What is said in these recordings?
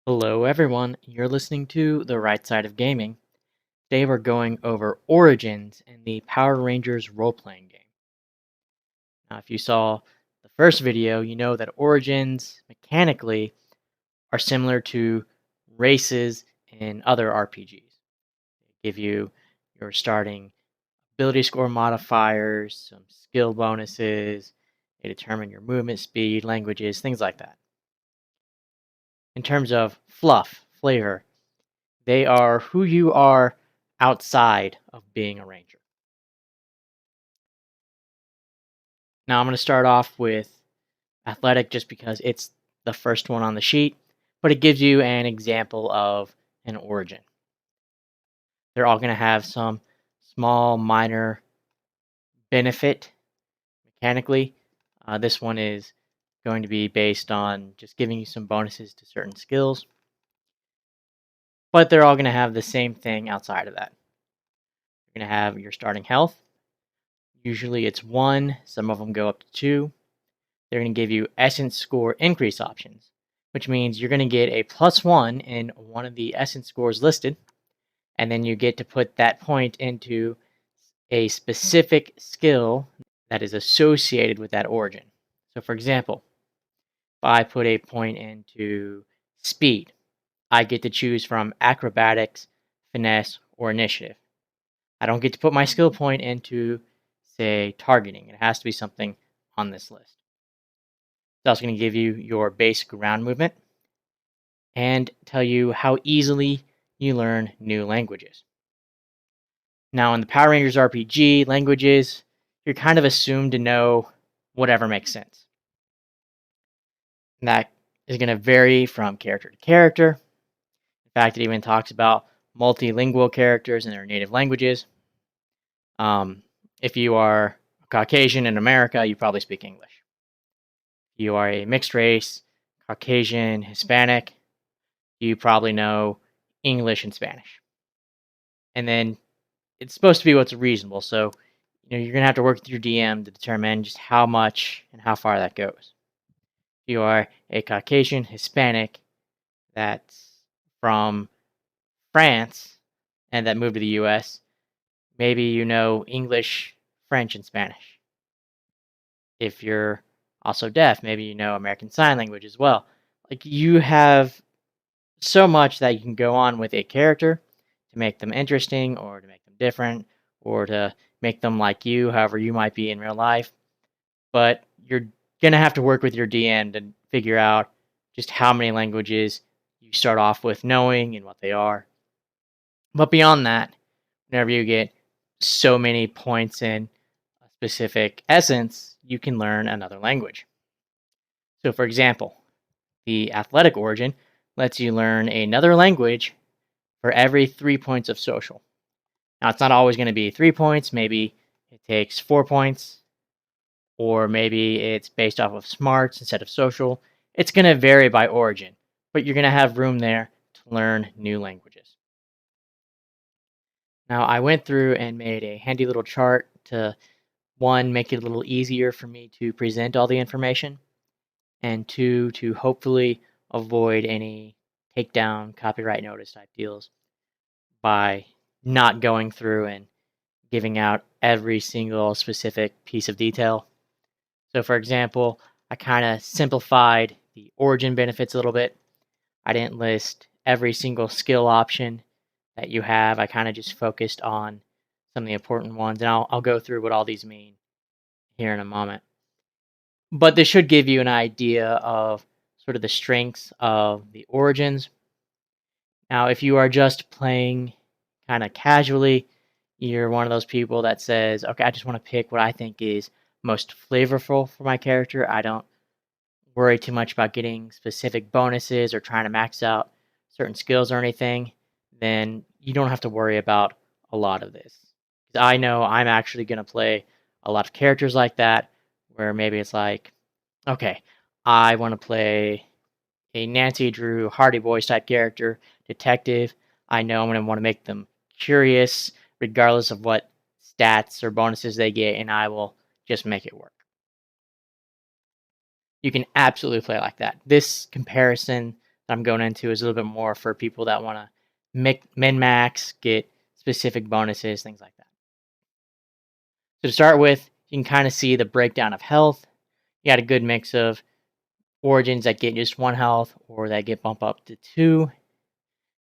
Hello, everyone. You're listening to The Right Side of Gaming. Today, we're going over Origins in the Power Rangers role playing game. Now, if you saw the first video, you know that Origins mechanically are similar to races in other RPGs. They give you your starting ability score modifiers, some skill bonuses, they determine your movement speed, languages, things like that. In terms of fluff, flavor, they are who you are outside of being a ranger. Now I'm going to start off with athletic just because it's the first one on the sheet, but it gives you an example of an origin. They're all going to have some small, minor benefit mechanically. This one is going to be based on just giving you some bonuses to certain skills, but they're all going to have the same thing outside of that. You're going to have your starting health. Usually it's 1, some of them go up to 2. They're going to give you essence score increase options, which means you're going to get a +1 in one of the essence scores listed, and then you get to put that point into a specific skill that is associated with that origin. So, for example, if I put a point into speed, I get to choose from acrobatics, finesse, or initiative. I don't get to put my skill point into, say, targeting. It has to be something on this list. It's also going to give you your basic ground movement and tell you how easily you learn new languages. Now, in the Power Rangers RPG, languages, you're kind of assumed to know whatever makes sense. And that is going to vary from character to character. In fact, it even talks about multilingual characters in their native languages. If you are Caucasian in America, you probably speak English. If you are a mixed race, Caucasian, Hispanic, you probably know English and Spanish. And then it's supposed to be what's reasonable. So, you're going to have to work with your DM to determine just how much and how far that goes. If you are a Caucasian Hispanic that's from France and that moved to the US, maybe you know English, French, and Spanish. If you're also deaf, maybe you know American Sign Language as well. Like, you have so much that you can go on with a character to make them interesting or to make them different or to make them like you, however you might be in real life. But you're going to have to work with your DM to figure out just how many languages you start off with knowing and what they are. But beyond that, whenever you get so many points in a specific essence, you can learn another language. So, for example, the athletic origin lets you learn another language for every 3 points of social. Now, it's not always going to be 3 points. Maybe it takes 4 points, or maybe it's based off of smarts instead of social. It's going to vary by origin, but you're going to have room there to learn new languages. Now, I went through and made a handy little chart to, one, make it a little easier for me to present all the information, and two, to hopefully avoid any takedown, copyright notice type deals by not going through and giving out every single specific piece of detail. So, for example, I kind of simplified the origin benefits a little bit. I didn't list every single skill option that you have. I kind of just focused on some of the important ones, and I'll go through what all these mean here in a moment. But this should give you an idea of sort of the strengths of the origins. Now, if you are just playing kind of casually, you're one of those people that says, okay, I just want to pick what I think is most flavorful for my character. I don't worry too much about getting specific bonuses or trying to max out certain skills or anything. Then you don't have to worry about a lot of this. 'Cause I know I'm actually going to play a lot of characters like that, where maybe it's like, okay, I want to play a Nancy Drew Hardy Boys type character, detective. I know I'm going to want to make them curious, regardless of what stats or bonuses they get, and I will just make it work. You can absolutely play like that. This comparison that I'm going into is a little bit more for people that want to min-max, get specific bonuses, things like that. So to start with, you can kind of see the breakdown of health. You got a good mix of origins that get just 1 health or that get bumped up to 2.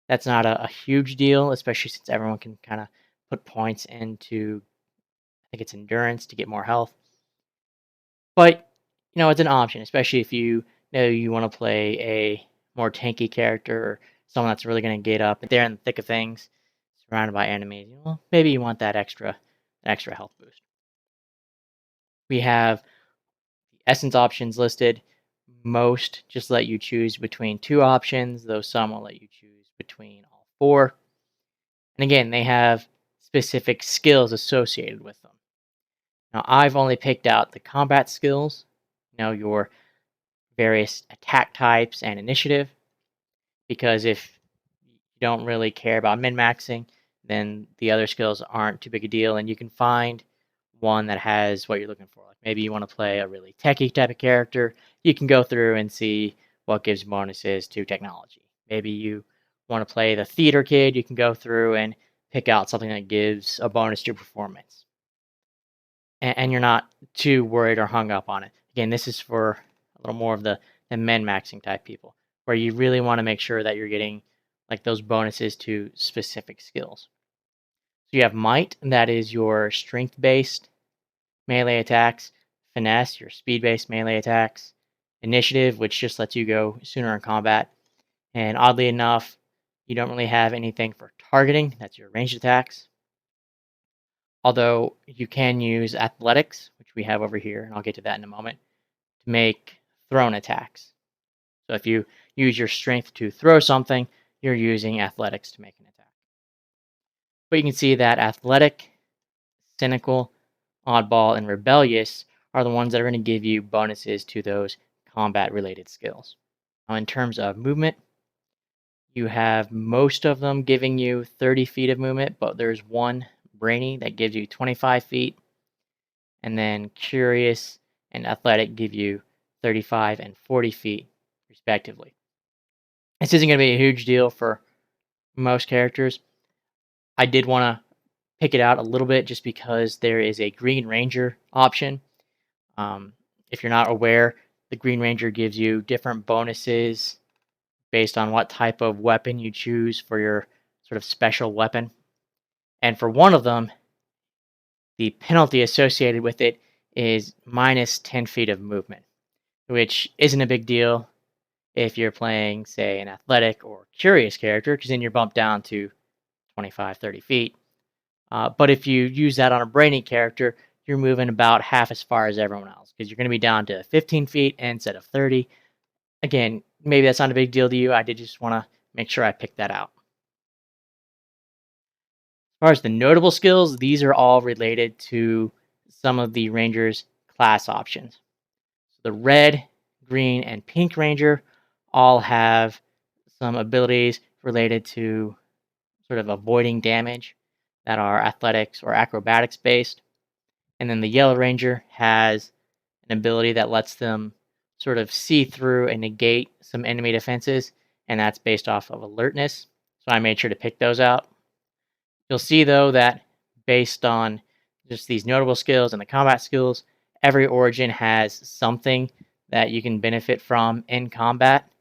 That's not a huge deal, especially since everyone can kind of put points into, I think it's endurance to get more health. But, it's an option, especially if you know you want to play a more tanky character or someone that's really going to get up there in the thick of things, surrounded by enemies. Maybe you want that extra health boost. We have the essence options listed. Most just let you choose between 2 options, though some will let you choose between all 4. And again, they have specific skills associated with them. Now, I've only picked out the combat skills, your various attack types and initiative, because if you don't really care about min-maxing, then the other skills aren't too big a deal, and you can find one that has what you're looking for. Like maybe you want to play a really techie type of character, you can go through and see what gives bonuses to technology. Maybe you want to play the theater kid, you can go through and pick out something that gives a bonus to performance. And you're not too worried or hung up on it. Again, this is for a little more of the min-maxing type people, where you really want to make sure that you're getting like those bonuses to specific skills. So you have might, and that is your strength-based melee attacks. Finesse, your speed-based melee attacks. Initiative, which just lets you go sooner in combat. And oddly enough, you don't really have anything for targeting. That's your ranged attacks. Although you can use athletics, which we have over here, and I'll get to that in a moment, to make thrown attacks. So if you use your strength to throw something, you're using athletics to make an attack. But you can see that athletic, cynical, oddball, and rebellious are the ones that are going to give you bonuses to those combat-related skills. Now, in terms of movement, you have most of them giving you 30 feet of movement, but there's one brainy that gives you 25 feet, and then curious and athletic give you 35 and 40 feet respectively. This isn't going to be a huge deal for most characters. I did want to pick it out a little bit just because there is a Green Ranger option. If you're not aware, the Green Ranger gives you different bonuses based on what type of weapon you choose for your sort of special weapon. And for one of them, the penalty associated with it is minus 10 feet of movement, which isn't a big deal if you're playing, say, an athletic or curious character, because then you're bumped down to 25, 30 feet. But if you use that on a brainy character, you're moving about half as far as everyone else, because you're going to be down to 15 feet instead of 30. Again, maybe that's not a big deal to you. I did just want to make sure I picked that out. As far as the notable skills, these are all related to some of the Ranger's class options. The red, green, and pink Ranger all have some abilities related to sort of avoiding damage that are athletics or acrobatics based. And then the yellow Ranger has an ability that lets them sort of see through and negate some enemy defenses, and that's based off of alertness. So I made sure to pick those out. You'll see, though, that based on just these notable skills and the combat skills, every origin has something that you can benefit from in combat.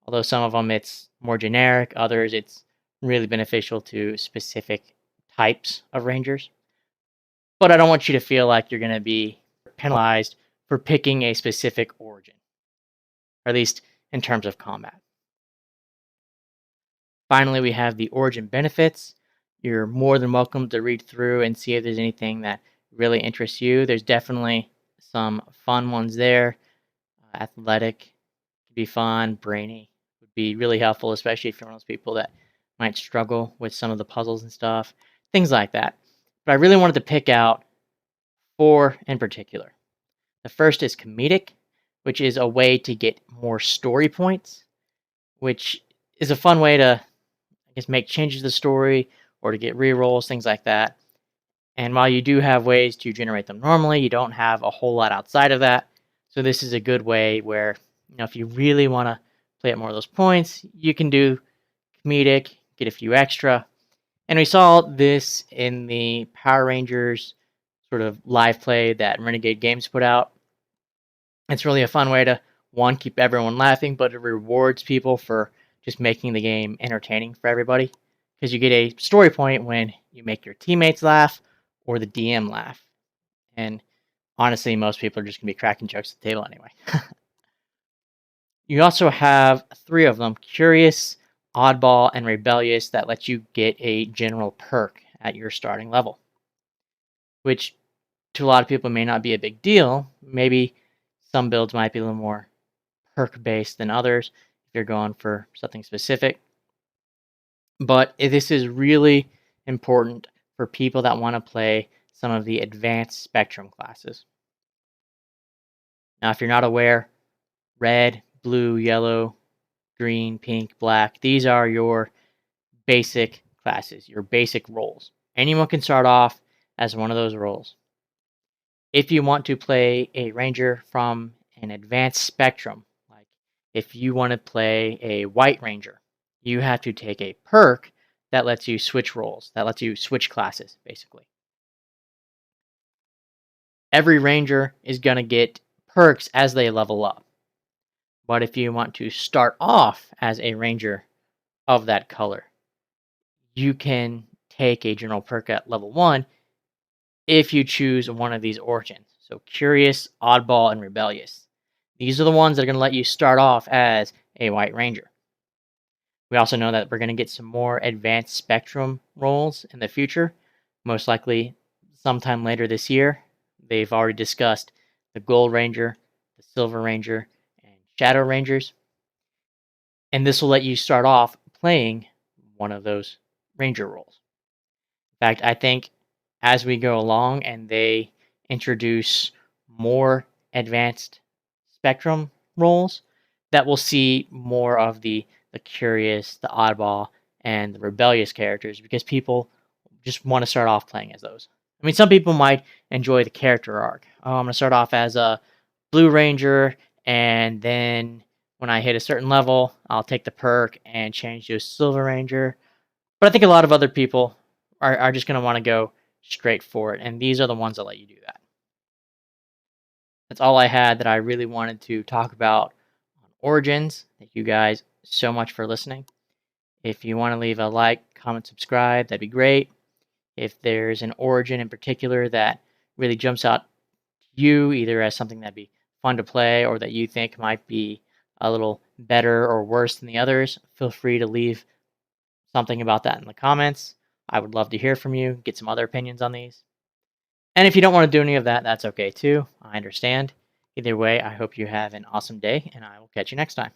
Although some of them it's more generic, others it's really beneficial to specific types of Rangers. But I don't want you to feel like you're going to be penalized for picking a specific origin, or at least in terms of combat. Finally, we have the origin benefits. You're more than welcome to read through and see if there's anything that really interests you. There's definitely some fun ones there. Athletic could be fun. Brainy would be really helpful, especially if you're one of those people that might struggle with some of the puzzles and stuff. Things like that. But I really wanted to pick out 4 in particular. The first is comedic, which is a way to get more story points, which is a fun way to, I guess, make changes to the story or to get rerolls, things like that. And while you do have ways to generate them normally, you don't have a whole lot outside of that. So this is a good way where, if you really want to play at more of those points, you can do comedic, get a few extra. And we saw this in the Power Rangers sort of live play that Renegade Games put out. It's really a fun way to, one, keep everyone laughing, but it rewards people for just making the game entertaining for everybody. Because you get a story point when you make your teammates laugh or the DM laugh. And honestly, most people are just going to be cracking jokes at the table anyway. You also have three of them: Curious, Oddball, and Rebellious, that lets you get a general perk at your starting level, which to a lot of people may not be a big deal. Maybe some builds might be a little more perk based than others if you're going for something specific. But this is really important for people that want to play some of the advanced spectrum classes. Now, if you're not aware, red, blue, yellow, green, pink, black, these are your basic classes, your basic roles. Anyone can start off as one of those roles. If you want to play a ranger from an advanced spectrum, like if you want to play a white ranger, you have to take a perk that lets you switch roles, that lets you switch classes, basically. Every ranger is going to get perks as they level up. But if you want to start off as a ranger of that color, you can take a general perk at level 1 if you choose one of these origins. So Curious, Oddball, and Rebellious. These are the ones that are going to let you start off as a White Ranger. We also know that we're going to get some more advanced spectrum roles in the future, most likely sometime later this year. They've already discussed the Gold Ranger, the Silver Ranger, and Shadow Rangers. And this will let you start off playing one of those Ranger roles. In fact, I think as we go along and they introduce more advanced spectrum roles, that we'll see more of the curious, the oddball, and the rebellious characters, because people just want to start off playing as those. I mean, some people might enjoy the character arc. Oh, I'm going to start off as a Blue Ranger, and then when I hit a certain level, I'll take the perk and change to a Silver Ranger. But I think a lot of other people are just going to want to go straight for it, and these are the ones that let you do that. That's all I had that I really wanted to talk about on Origins. Thank you guys so much for listening. If you want to leave a like, comment, subscribe, that'd be great. If there's an origin in particular that really jumps out to you, either as something that'd be fun to play or that you think might be a little better or worse than the others, feel free to leave something about that in the comments. I would love to hear from you, get some other opinions on these. And if you don't want to do any of that, that's okay too. I understand. Either way, I hope you have an awesome day, and I will catch you next time.